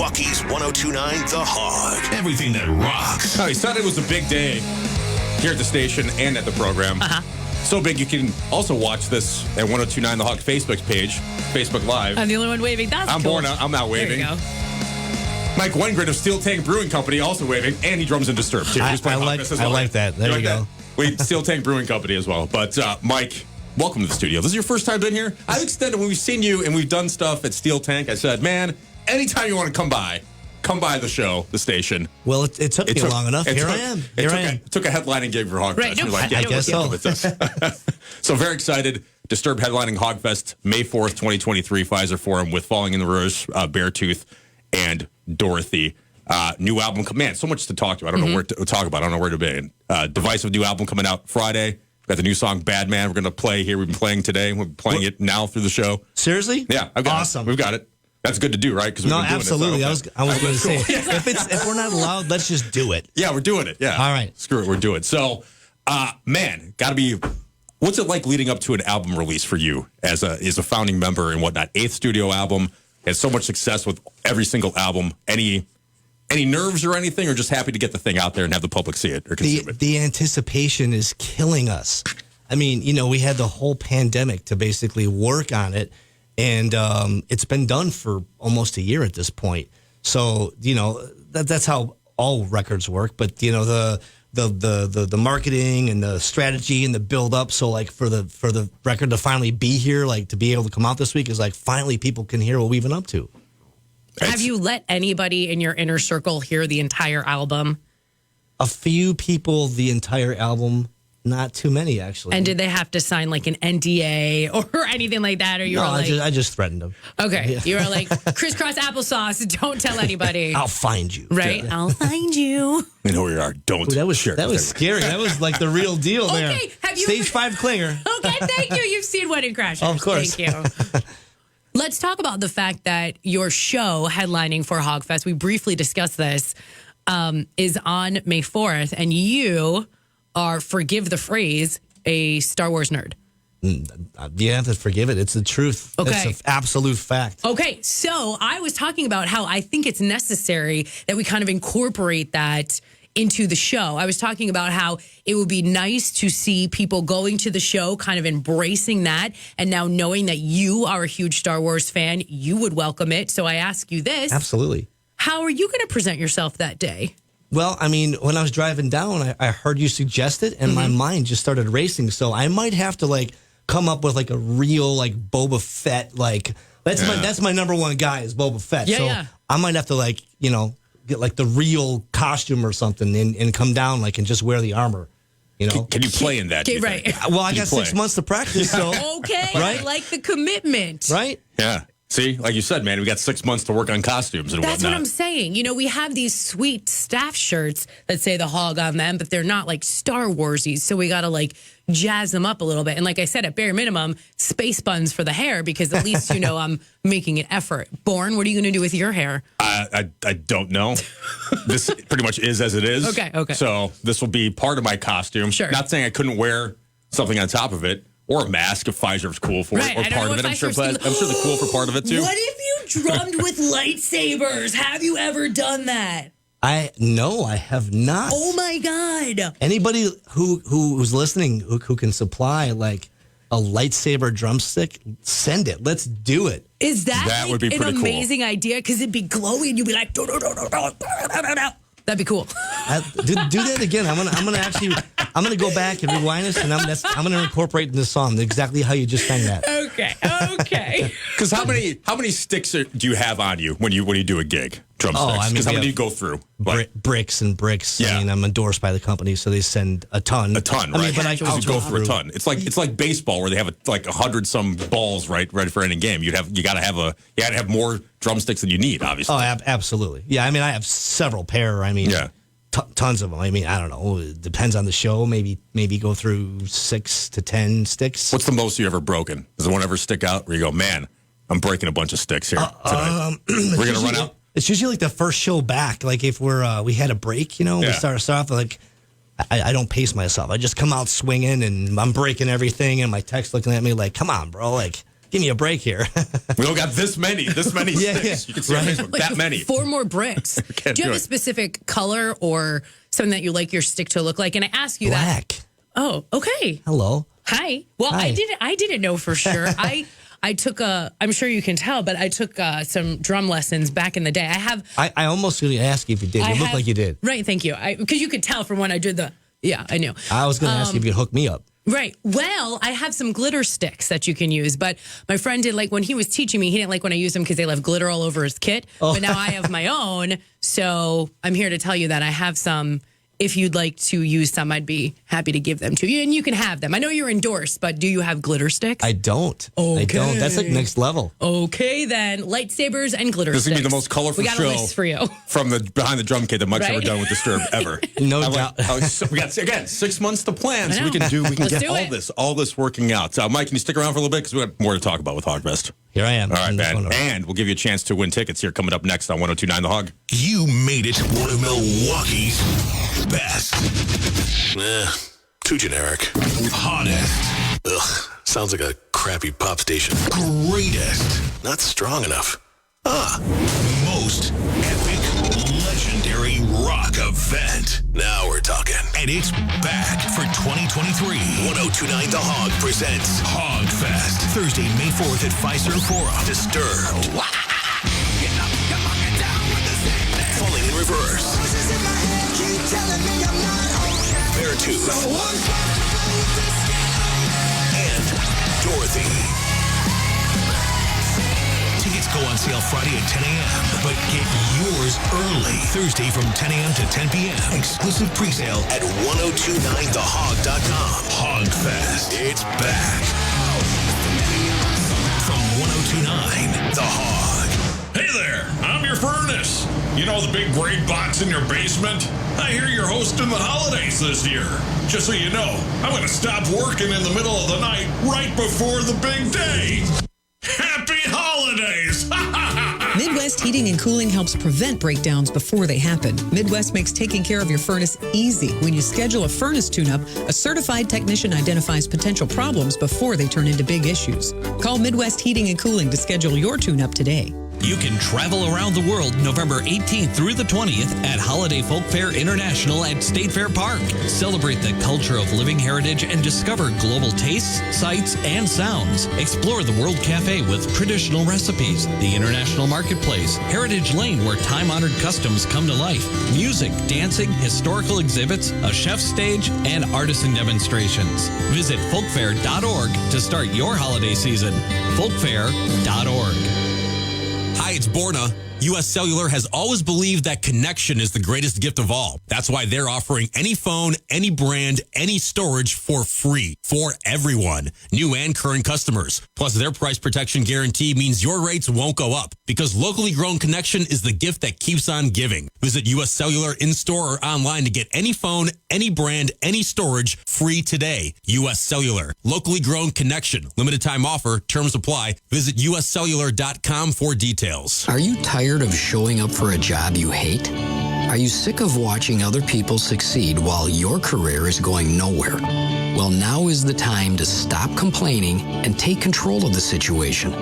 Milwaukee's 1029 The Hog. Everything that rocks. Oh, Sunday was a big day here at the station and at the program. So big you can also watch this at 1029 The Hog Facebook page, Facebook Live. I'm the only one waving. That's cool. I'm not waving. There you go. Mike Wengren of Steel Tank Brewing Company also waving, and he drums in Disturbed too. I He's playing like- Hogfest as I well. like that. There you go. Wait, Steel Tank Brewing Company as well. But Mike, welcome to the studio. This is your first time being here. I've extended when we've seen you and we've done stuff at Steel Tank. I said, man, anytime you want to come by the show, the station. Well, it took me long enough. Here I am. It took a headlining gig for Hogfest. Right, no, We're like, I guess so. with this. So very excited. Disturbed headlining Hogfest May 4th, 2023, Pfizer Forum with Falling in the Rouge, Beartooth, and Dorothy. New album. Man, so much to talk to. I don't know where to talk about. I don't know where to begin. Divisive new album coming out Friday. Got the new song Bad Man. We're going to play here. We've been playing today. We're playing it now through the show. Seriously? Yeah, I've got awesome. It. We've got it. That's good to do, right? Because No, absolutely. I was going to say, if we're not allowed, let's just do it. Yeah, we're doing it. Yeah. All right. Screw it. We're doing it. So, man, got to be. What's it like leading up to an album release for you as a founding member and whatnot? 8th studio album. Had so much success with every single album. Any nerves or anything, or just happy to get the thing out there and have the public see it or consume it? The anticipation is killing us. I mean, we had the whole pandemic to basically work on it, and it's been done for almost a year at this point. So, that's how all records work. But, the marketing and the strategy and the build up. So, like, for the record to finally be here, like, to be able to come out this week is like finally people can hear what we've been up to. Have you let anybody in your inner circle hear the entire album? A few people, the entire album. Not too many, actually. And did they have to sign like an NDA or anything like that? Or you were like, I just threatened them. okay, you were like, crisscross applesauce, don't tell anybody. I'll find you. Right? I'll find you. I know where you are. Don't. Ooh, that was share. scary. That was like the real deal there. Okay, have you Stage 5 clinger. Okay, thank you. You've seen Wedding Crashers. Of course. Thank you. Let's talk about the fact that your show headlining for Hogfest, we briefly discussed this, is on May 4th, and you are, forgive the phrase, a Star Wars nerd. You have to forgive it. It's the truth. Okay. It's an absolute fact. Okay, so I was talking about how I think it's necessary that we kind of incorporate that into the show. I was talking about how it would be nice to see people going to the show, kind of embracing that, and now knowing that you are a huge Star Wars fan, you would welcome it. So I ask you this. Absolutely. How are you going to present yourself that day? Well, I mean, when I was driving down, I heard you suggest it, and my mind just started racing. So I might have to, like, come up with, like, a real, like, Boba Fett, like, that's my number one guy is Boba Fett. Yeah, so yeah. I might have to, like, get, like, the real costume or something and come down, like, and just wear the armor, Can you play in that? do you right. think? Well, I Can you got play? 6 months to practice, so. Okay, Right? I like the commitment. Right? Yeah. See, like you said, man, we got 6 months to work on costumes and That's whatnot. what I'm saying. We have these sweet staff shirts that say the Hog on them, but they're not like Star Warsy. So we got to like jazz them up a little bit. And like I said, at bare minimum, space buns for the hair, because at least, I'm making an effort. Born, what are you going to do with your hair? I don't know. This pretty much is as it is. Okay. So this will be part of my costume. Sure. Not saying I couldn't wear something on top of it. Or a mask if Pfizer's cool for Right, it, or I don't part know of it. if I'm sure Pfizer's they're cool for part of it too. What if you drummed with lightsabers? Have you ever done that? No, I have not. Oh my God. Anybody who's listening who can supply like a lightsaber drumstick, send it. Let's do it. Is that That would be an pretty cool. amazing idea? Because it'd be glowy and you'd be like, that'd be cool. Do that again. I'm gonna go back and rewind this, and I'm gonna incorporate in the song exactly how you just sang that. Okay. Because how many sticks do you have on you when you do a gig? Drumsticks. I mean, Because how we many do you have go through? Like, Bricks and bricks. Yeah. I mean, I'm endorsed by the company, so they send a ton. a ton, I right? mean, but I'll I'll go through a ton. It's like baseball where they have like 100 some balls ready for any game. You gotta have more drumsticks than you need, obviously. Oh, absolutely. Yeah, I mean, I have several pair. I mean, Yeah. tons of them. I mean, I don't know. It depends on the show. Maybe go through 6 to 10 sticks. What's the most you ever broken? Does the one ever stick out where you go, man, I'm breaking a bunch of sticks here tonight? We're gonna run out. It's usually like the first show back. Like if we had a break, we start off like I don't pace myself. I just come out swinging and I'm breaking everything. And my tech's looking at me like, "Come on, bro! Like Give me a break here. We don't got this many Yeah, sticks. yeah. You can see on Facebook, that many. 4 more bricks. Can't Do you do have a it. specific color or something that you like your stick to look like? And I ask you that. Black. Oh, okay. Hello. Hi. Well, Hi. I didn't know for sure. I took I'm sure you can tell, but I took some drum lessons back in the day. I almost going to ask you if you did. You look like you did. Right, thank you. Because you could tell from when I did I knew. I was going to ask you if you could hook me up. Right. Well, I have some glitter sticks that you can use, but my friend did like when he was teaching me, he didn't like when I used them because they left glitter all over his kit. Oh. But now I have my own. So I'm here to tell you that I have some. If you'd like to use some, I'd be happy to give them to you. And you can have them. I know you're endorsed, but do you have glitter sticks? I don't. Okay. I don't. That's like next level. Okay, then. Lightsabers and glitter This is sticks. going to be the most colorful we got show a list for you. from the behind the drum kit that Mike's Right? ever done with Disturb ever. No I'm doubt. we got again 6 months to plan, I so we know. can Let's get do all this working out. So, Mike, can you stick around for a little bit because we got more to talk about with Hogfest. Here I am. All right, On this man, one. and we'll give you a chance to win tickets here coming up next on 102.9 The Hog. You made it one of Milwaukee's best. Too generic. Hottest. Ugh, sounds like a crappy pop station. Greatest. Not strong enough. Most epic, legendary rock event. Now we're talking. And it's back for 2023. 102.9 The Hog presents Hogfest. Thursday, May 4th at Fiserv Forum. Disturbed. Falling in Reverse. Beartooth. And Dorothy. Tickets go on sale Friday at 10 a.m. But get yours early. Thursday from 10 a.m. to 10 p.m. Exclusive presale at 1029thehog.com. Hogfest. It's back. From 1029 The Hog. Hey there, I'm your furnace. You know the big braid box in your basement? I hear you're hosting the holidays this year. Just so you know, I'm going to stop working in the middle of the night right before the big day. Happy holidays! Midwest Heating and Cooling helps prevent breakdowns before they happen. Midwest makes taking care of your furnace easy. When you schedule a furnace tune-up, a certified technician identifies potential problems before they turn into big issues. Call Midwest Heating and Cooling to schedule your tune-up today. You can travel around the world November 18th through the 20th at Holiday Folk Fair International at State Fair Park. Celebrate the culture of living heritage and discover global tastes, sights, and sounds. Explore the World Cafe with traditional recipes, the International Marketplace, Heritage Lane where time-honored customs come to life, music, dancing, historical exhibits, a chef's stage, and artisan demonstrations. Visit folkfair.org to start your holiday season. folkfair.org. Hi, it's Borna. U.S. Cellular has always believed that connection is the greatest gift of all. That's why they're offering any phone, any brand, any storage for free for everyone, new and current customers. Plus, their price protection guarantee means your rates won't go up because locally grown connection is the gift that keeps on giving. Visit U.S. Cellular in-store or online to get any phone, any brand, any storage free today. U.S. Cellular, locally grown connection. Limited time offer. Terms apply. Visit uscellular.com for details. Are you tired of showing up for a job you hate? Are you sick of watching other people succeed while your career is going nowhere? Well, now is the time to stop complaining and take control of the situation.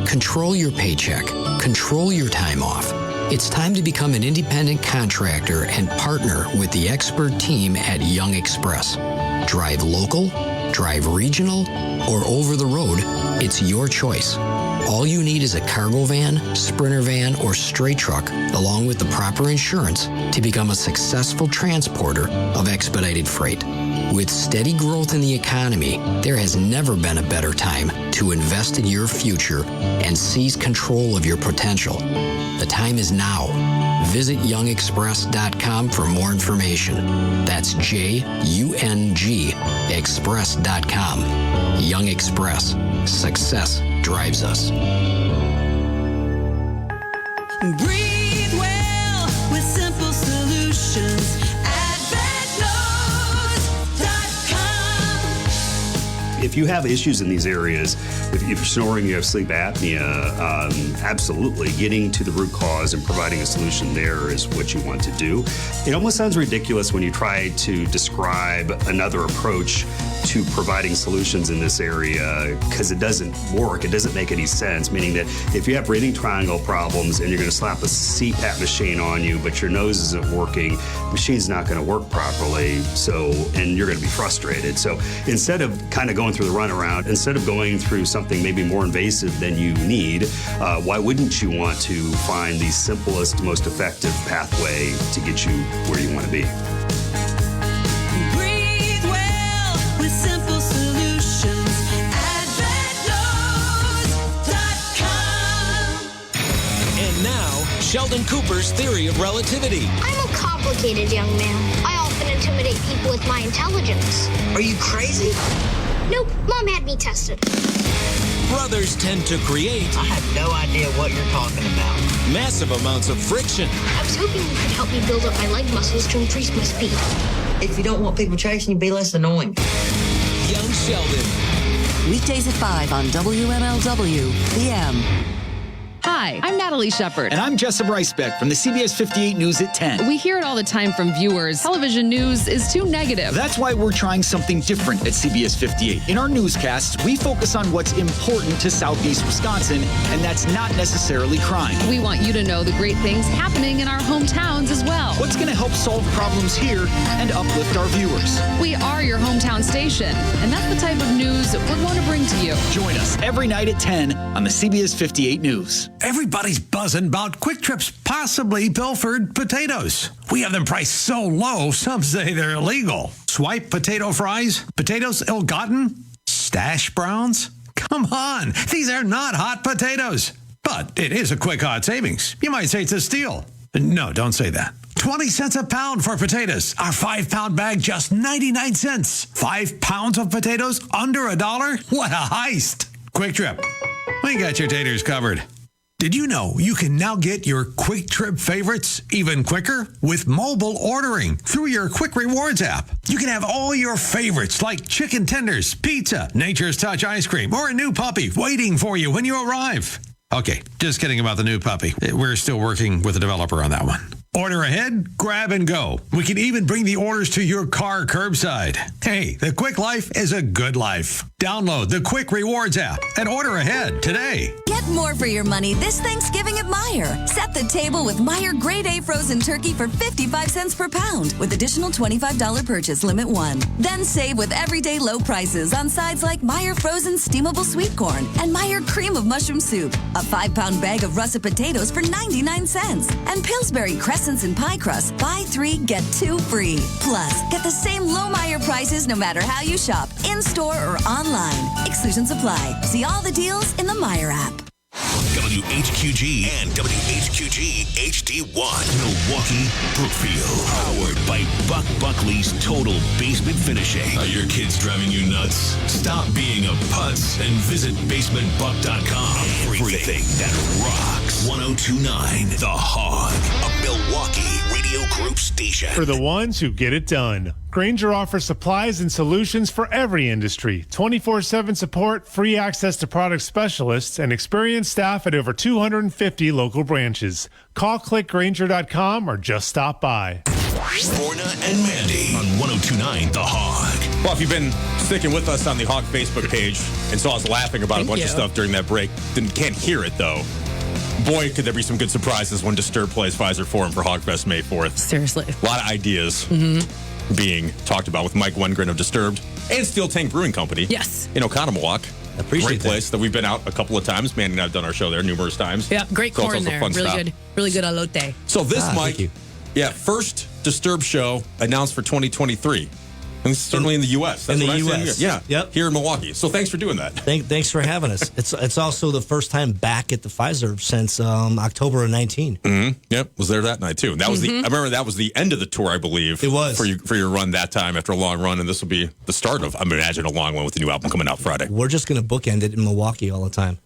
Control your paycheck. Control your time off. It's time to become an independent contractor and partner with the expert team at Young Express. Drive local, drive regional, or over the road, it's your choice. All you need is a cargo van, sprinter van, or straight truck, along with the proper insurance to become a successful transporter of expedited freight. With steady growth in the economy, there has never been a better time to invest in your future and seize control of your potential. The time is now. Visit youngexpress.com for more information. That's JUNG express.com. Young Express. Success drives us. Breathe well with simple solutions at VetNose.com. if you have issues in these areas, if you're snoring, you have sleep apnea, absolutely getting to the root cause and providing a solution there is what you want to do. It almost sounds ridiculous when you try to describe another approach to providing solutions in this area because it doesn't work. It doesn't make any sense, meaning that if you have breathing triangle problems and you're going to slap a CPAP machine on you, but your nose isn't working, the machine's not going to work properly, and you're going to be frustrated. So instead of kind of going through the runaround, instead of going through something maybe more invasive than you need, why wouldn't you want to find the simplest, most effective pathway to get you where you want to be? Breathe well with simple solutions. AdventNose.com. And now, Sheldon Cooper's theory of relativity. I'm a complicated young man. I often intimidate people with my intelligence. Are you crazy? Nope, Mom had me tested. Brothers tend to create. I have no idea what you're talking about. Massive amounts of friction. I was hoping you could help me build up my leg muscles to increase my speed. If you don't want people chasing you, be less annoying. Young Sheldon. Weekdays at 5 on WMLW PM. Hi, I'm Natalie Shepard. And I'm Jessup Ricebeck from the CBS 58 News at 10. We hear it all the time from viewers. Television news is too negative. That's why we're trying something different at CBS 58. In our newscasts, we focus on what's important to Southeast Wisconsin, and that's not necessarily crime. We want you to know the great things happening in our hometowns as well. What's going to help solve problems here and uplift our viewers. We are your hometown station, and that's the type of news we're going to bring to you. Join us every night at 10 on the CBS 58 News. Everybody's buzzing about Quick Trip's possibly pilfered potatoes. We have them priced so low, some say they're illegal. Swipe potato fries? Potatoes ill-gotten? Stash browns? Come on, these are not hot potatoes. But it is a quick hot savings. You might say it's a steal. No, don't say that. 20 cents a pound for potatoes. Our 5-pound bag, just 99 cents. 5 pounds of potatoes under $1? What a heist. Quick Trip. We got your taters covered. Did you know you can now get your Quick Trip favorites even quicker with mobile ordering through your Quick Rewards app? You can have all your favorites like chicken tenders, pizza, Nature's Touch ice cream, or a new puppy waiting for you when you arrive. Okay, just kidding about the new puppy. We're still working with the developer on that one. Order ahead, grab and go. We can even bring the orders to your car curbside. Hey, the quick life is a good life. Download the Quick Rewards app and order ahead today. Get more for your money this Thanksgiving at Meijer. Set the table with Meijer Grade A frozen turkey for 55 cents per pound with additional $25 purchase limit 1. Then save with everyday low prices on sides like Meijer frozen steamable sweet corn and Meijer cream of mushroom soup. A 5-pound bag of russet potatoes for 99 cents. And Pillsbury crescents and pie crust. Buy 3, get 2 free. Plus, get the same low Meijer prices no matter how you shop, in-store or online. Exclusions apply. See all the deals in the Meijer app. WHQG and WHQG HD1. Milwaukee, Brookfield. Powered by Buck Buckley's Total Basement Finishing. Are your kids driving you nuts? Stop being a putz and visit basementbuck.com. Everything that rocks. 1029 The Hog, a Milwaukee Radio Group station. For the ones who get it done. Grainger offers supplies and solutions for every industry. 24/7 support, free access to product specialists, and experienced staff at over 250 local branches. Call clickgrainger.com or just stop by. Borna and Mandy on 1029 The Hog. Well, if you've been sticking with us on the Hog Facebook page and saw us laughing about a bunch of stuff during that break, can't hear it though. Boy, could there be some good surprises when Disturbed plays Pfizer Forum for Hogfest May 4th. Seriously. A lot of ideas being talked about with Mike Wengren of Disturbed and Steel Tank Brewing Company. Yes. In Oconomowoc. Appreciate Great place that we've been out a couple of times. Mandy and I have done our show there numerous times. Yeah, great so corn there. Really good elote. So this, Mike, first Disturbed show announced for 2023. And certainly in the U.S. That's in the what I U.S. said here. Yeah, Yep. here in Milwaukee. So thanks for doing that. Thanks for having us. It's also the first time back at the Pfizer since October of 19. Mm-hmm. Yep, was there that night too. That was I remember that was the end of the tour, I believe. It was for your run that time after a long run, and this will be the start of, I imagine, a long one with the new album coming out Friday. We're just going to bookend it in Milwaukee all the time.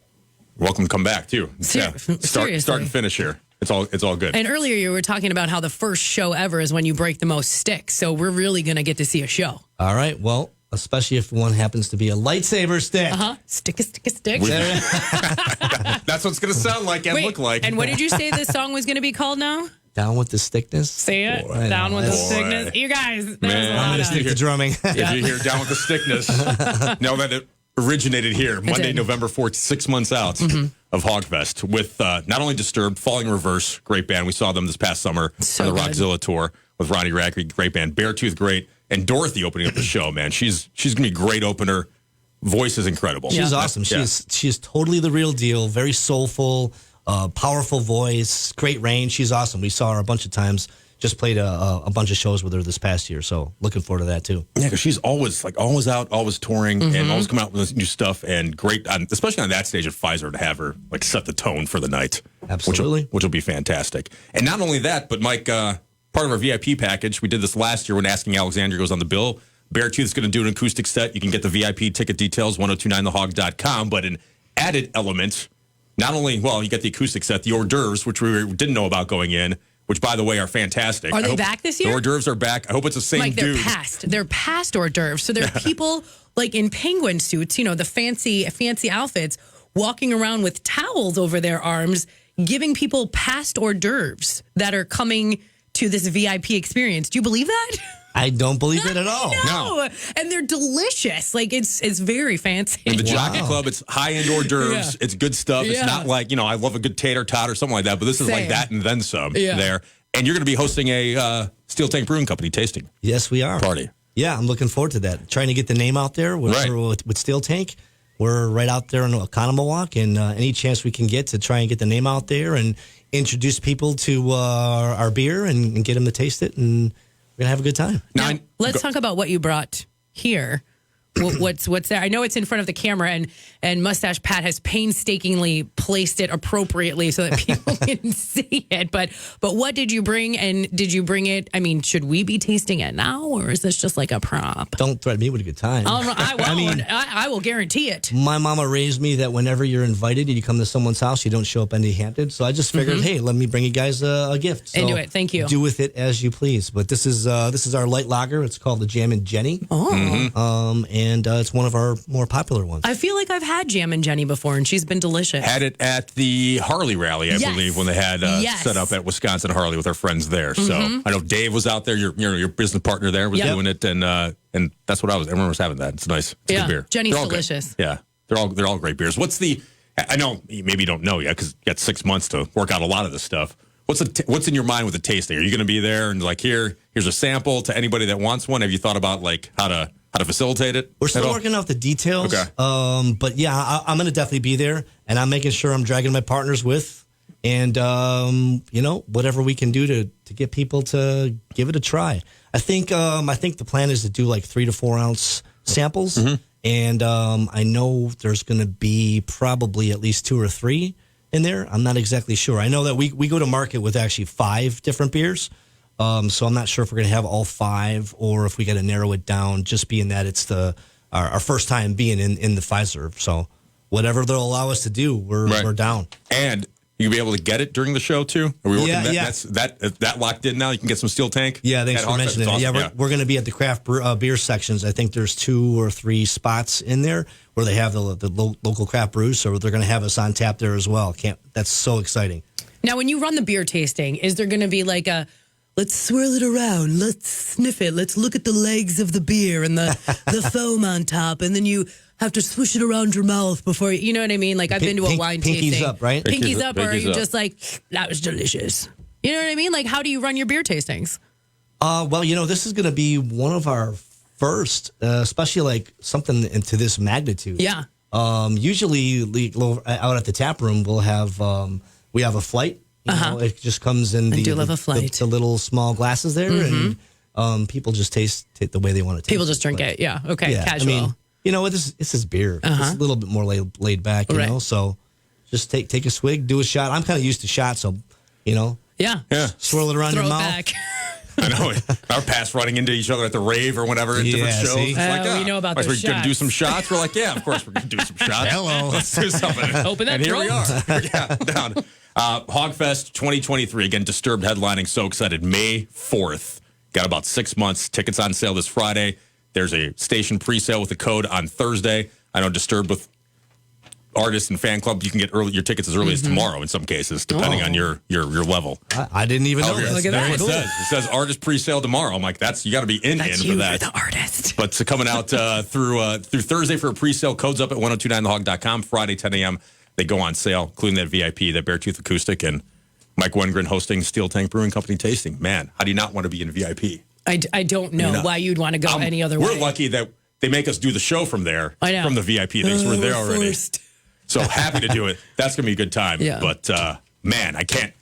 Welcome to come back too. Start and finish here. It's all good. And earlier you were talking about how the first show ever is when you break the most sticks. So we're really going to get to see a show. All right. Well, especially if one happens to be a lightsaber stick. Stick. That's what it's going to sound like and look like. And what did you say this song was going to be called now? Down with the stickness. Say it. Down with the stickness. You guys, there's a I'm lot going to of... stick to drumming. If you hear Down with the Stickness, know that it originated here, Monday, November 4th, 6 months out of Hogfest with not only Disturbed, Falling Reverse, great band. We saw them this past summer on the Rockzilla tour with Ronnie Radke, great band. Beartooth, great. And Dorothy opening up the show, man. She's going to be a great opener. Voice is incredible. She's awesome. She is totally the real deal. Very soulful, powerful voice, great range. She's awesome. We saw her a bunch of times. Just played a bunch of shows with her this past year, so looking forward to that too. Yeah, because she's always out, always touring, and always coming out with new stuff. And great, especially on that stage at Pfizer, to have her like set the tone for the night. Absolutely, which will be fantastic. And not only that, but Mike, part of our VIP package, we did this last year when Asking Alexandria goes on the bill. Beartooth is going to do an acoustic set. You can get the VIP ticket details, 1029thehog.com. But an added element, not only, you get the acoustic set, the hors d'oeuvres, which we didn't know about going in, which, by the way, are fantastic. Are they back this year? The hors d'oeuvres are back. I hope it's the same dude. They're past hors d'oeuvres. So there are people like in penguin suits, the fancy outfits, walking around with towels over their arms, giving people past hors d'oeuvres that are coming to this VIP experience. Do you believe that? I don't believe it at all. No. And they're delicious. Like, it's very fancy. In the Jockey Club, it's high-end hors d'oeuvres. It's good stuff. It's not like, I love a good tater tot or something like that, but this is like that and then some there. And you're going to be hosting a Steel Tank Brewing Company tasting. Yes, we are. Party. Yeah, I'm looking forward to that. Trying to get the name out there with Steel Tank. We're right out there in Oconomowoc, and any chance we can get to try and get the name out there and introduce people to our beer and get them to taste it, and we're going to have a good time. Now, let's talk about what you brought here. What's there? I know it's in front of the camera, and Mustache Pat has painstakingly placed it appropriately so that people can see it. But what did you bring, and did you bring it? I mean, should we be tasting it now, or is this just like a prop? Don't threaten me with a good time. I will guarantee it. My mama raised me that whenever you're invited and you come to someone's house, you don't show up empty-handed. So I just figured, hey, let me bring you guys a gift. So and do it. Thank you. Do with it as you please. But this is our light lager. It's called the Jammin' Jenny. And it's one of our more popular ones. I feel like I've had Jam and Jenny before, and she's been delicious. Had it at the Harley rally, I believe, when they had set up at Wisconsin Harley with our friends there. So I know Dave was out there. Your business partner there was doing it, and that's what everyone was having that. It's nice. It's a good beer. Jenny's delicious. Good. Yeah, they're all great beers. I know maybe you don't know yet because you got 6 months to work out a lot of this stuff. What's in your mind with the tasting? Are you going to be there and like here's a sample to anybody that wants one? Have you thought about like how to facilitate it? We're still working out the details. Okay. But yeah, I'm going to definitely be there, and I'm making sure I'm dragging my partners with, and whatever we can do to get people to give it a try. I think the plan is to do like 3 to 4 ounce samples, and I know there's going to be probably at least 2 or 3 in there. I'm not exactly sure. I know that we go to market with actually 5 different beers. So I'm not sure if we're going to have all 5 or if we got to narrow it down, just being that it's our first time being in the Pfizer. So whatever they'll allow us to do, we're down. And you'll be able to get it during the show too? Are we working that? That locked in now? You can get some Steel Tank? Yeah, thanks for mentioning it. Awesome. Yeah, we're going to be at the craft beer sections. I think there's 2 or 3 spots in there where they have the local craft brews, so they're going to have us on tap there as well. That's so exciting. Now, when you run the beer tasting, is there going to be like a... Let's swirl it around. Let's sniff it. Let's look at the legs of the beer and the foam on top. And then you have to swoosh it around your mouth before you know what I mean? Like, I've been to a wine tasting. Pinkies up, right? Pinkies up, or are you just like, that was delicious? You know what I mean? Like, how do you run your beer tastings? This is going to be one of our first, especially like something into this magnitude. Yeah. Usually out at the tap room, we have a flight. It just comes in the little small glasses there, and people just taste it the way they want to taste. People just drink it, yeah. Okay, yeah. Casual. I mean, this is beer. It's a little bit more laid back, you know. So just take a swig, do a shot. I'm kind of used to shots, so yeah, swirl it around your mouth. Back. I know. Our past running into each other at the rave or whatever at different shows. It's like, we know about those shots. We're going to do some shots. We're like, yeah, of course we're going to do some shots. Hello. Let's do something. Open that And here throat. we are. Yeah, down. Hogfest 2023. Again, Disturbed headlining. So excited. May 4th. Got about 6 months. Tickets on sale this Friday. There's a station pre-sale with a code on Thursday. I know Disturbed with artists and fan club, you can get your tickets as early as tomorrow in some cases, depending on your level. I didn't even know that. Look at that. It says artist pre-sale tomorrow. I'm like, you got to be in for that. You're the artist. But coming out through Thursday for a pre-sale, codes up at 1029thehog.com. Friday 10 a.m. they go on sale, including that VIP, that Beartooth Acoustic, and Mike Wengren hosting Steel Tank Brewing Company tasting. Man, how do you not want to be in VIP? I don't know why you'd want to go any other way. We're lucky that they make us do the show from there, from the VIP things. We're there already. Forced. So happy to do it. That's going to be a good time. Yeah. But, man, I can't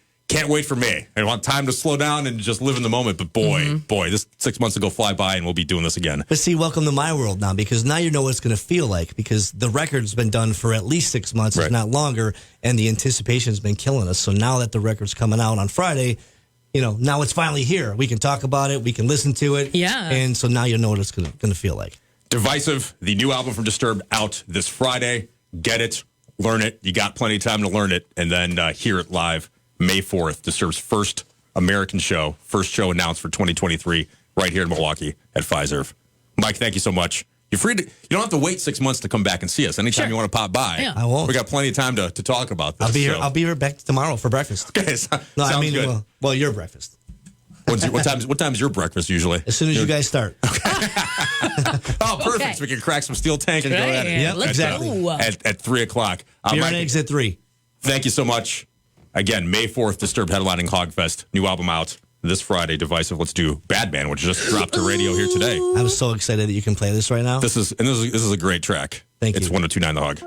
wait for me. I want time to slow down and just live in the moment. But, boy, this 6 months will go fly by, and we'll be doing this again. But see, welcome to my world now, because now you know what it's going to feel like, because the record's been done for at least 6 months, if not longer, and the anticipation's been killing us. So now that the record's coming out on Friday, now it's finally here. We can talk about it. We can listen to it. Yeah. And so now you know what it's going to feel like. Divisive, the new album from Disturbed, out this Friday. Get it. Learn it. You got plenty of time to learn it, and then hear it live May 4th. Disturbed's first American show, first show announced for 2023, right here in Milwaukee at Fiserv. Mike, thank you so much. You're free to. You don't have to wait 6 months to come back and see us. Anytime you want to pop by, Yeah. I won't. We got plenty of time to talk about this. I'll be here. I'll be here back tomorrow for breakfast. Okay, sounds good. Well, your breakfast. What time is your breakfast usually? As soon as you guys start. Oh, perfect. Okay. So we can crack some Steel Tank and go at it. Yep, exactly. At 3 o'clock. Beer Mike, and eggs at 3. thank you so much. Again, May 4th, Disturbed headlining Hogfest. New album out this Friday. Divisive. Let's do Bad Man, which just dropped to radio here today. I'm so excited that you can play this right now. This is a great track. Thank you. It's 1029 The Hog.